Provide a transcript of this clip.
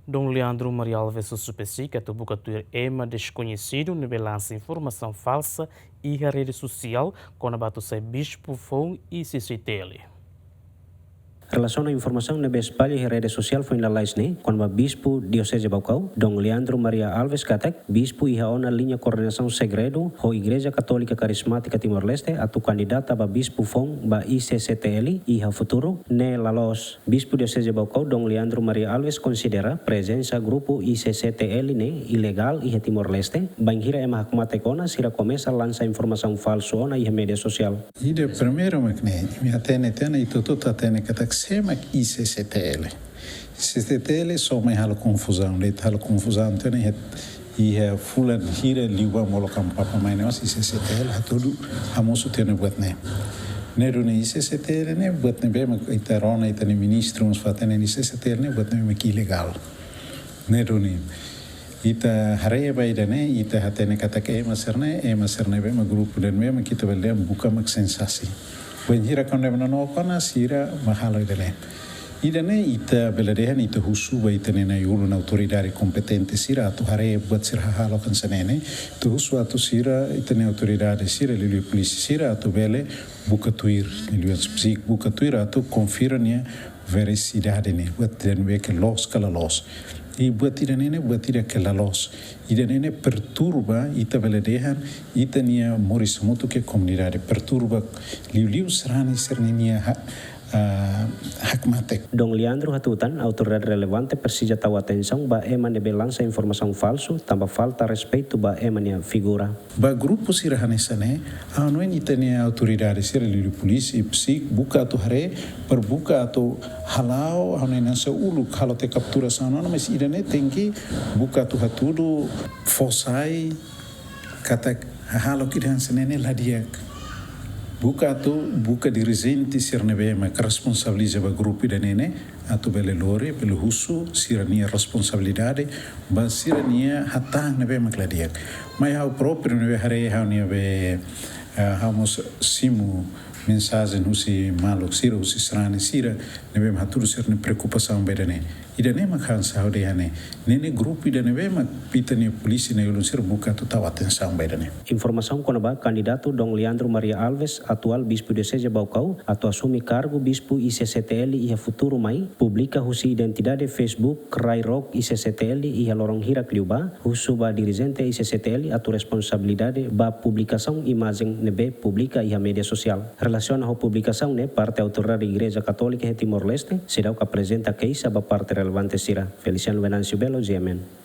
Dom Leandro Maria Alves suspeita que tu buca tuir ema desconhecido ne lança informação falsa e a rede social quando batu sai bispo phone e CCTV. Relação à informação na espalha e rede social foi na laisne, quando o bispo diocese Baucau, Dom Leandro Maria Alves Catek, bispo e a linha coordenação segredo, a Igreja Católica Carismática Timor-Leste, a tu candidata a bispo fong ba ICCTL e a futuro, ne lalos. Bispo diocese Baucau, Dom Leandro Maria Alves considera presença grupo ICCTL ne ilegal e Timor-Leste, banhira ema hakmate kona sira começa a lançar informação falsa ona e mídia social. E de primeiro makne, mi atene e tudo atene katak sema ICCTL. ICCTL só me halo confusão, tene e fulan hira liwa molokam papa maine mas ICCTL hatudu hamosu tene buat ne. Neru ne ICCTL ne buat ne bema itarona itane ministro uns fatene ICCTL ne buat ne mek ilegal. Neru ne ita haraya baidane ita hatene katake ema serne bema grupo dan bema kita beliam buka mak sensasi. Banhira kau nem no kana sira mahalo idane. Idane ita beladehan ita husu ba ita nena yulu na autoridade competente sira atu hare buat sira halo kan sanene tu husu atu sira ita ne autoridade sira lilu polisi sira atu bele buka tuir lilu psik buka tuir atu confirmania veracidade ne buat den weke los kala los. E buat idane buat ida kala los. Idane perturba ita beladehan ita nia moris mutu ke comunidade perturba liu serani serninia hakmatek. Dom Leandro hatutan autoridade relevante precisa tahu atenção ba ema nebe lança informação falso tambah falta respeito ba ema nia figura. Ba grupo sira hanesane anu ita nia autoridade sira liu polisi psik buka tu hare perbuka atau halau anu nasa ulu kalau te captura sana mas idane tengki buka tu hatudu fosai kata halau kidan senene ladiak. Buka dirigente sirnebe ma responsabiliza ba grupo da nene atu bele lore bele husu sirania responsabilidade ba sirania hatang nebe ma kladiak mai hau próprio nebe hare hau nebe hamos simu mensagem husi malok sira husi srani sira nebe ma tudo sirne preocupação bedane idane ma kan saude hane nene grupo idane be ma pitani polisi na yulun sir buka tu tahu atenção bedane. Informação konaba candidato Dom Leandro Maria Alves, atual bispo diocese Baucau, atau assumi cargo bispo ICCTL e futuro mai, publica husi identidade Facebook Rai Rock ICCTL e lorong hira kliuba, husu ba dirigente ICCTL atau responsabilidade ba publicação imagem nebe publica e media social. Relaciona a publicação ne parte autoridade Igreja Católica de Timor-Leste, será o que apresenta queixa ba parte relevante sira. Feliciano Venancio Belo, GMN.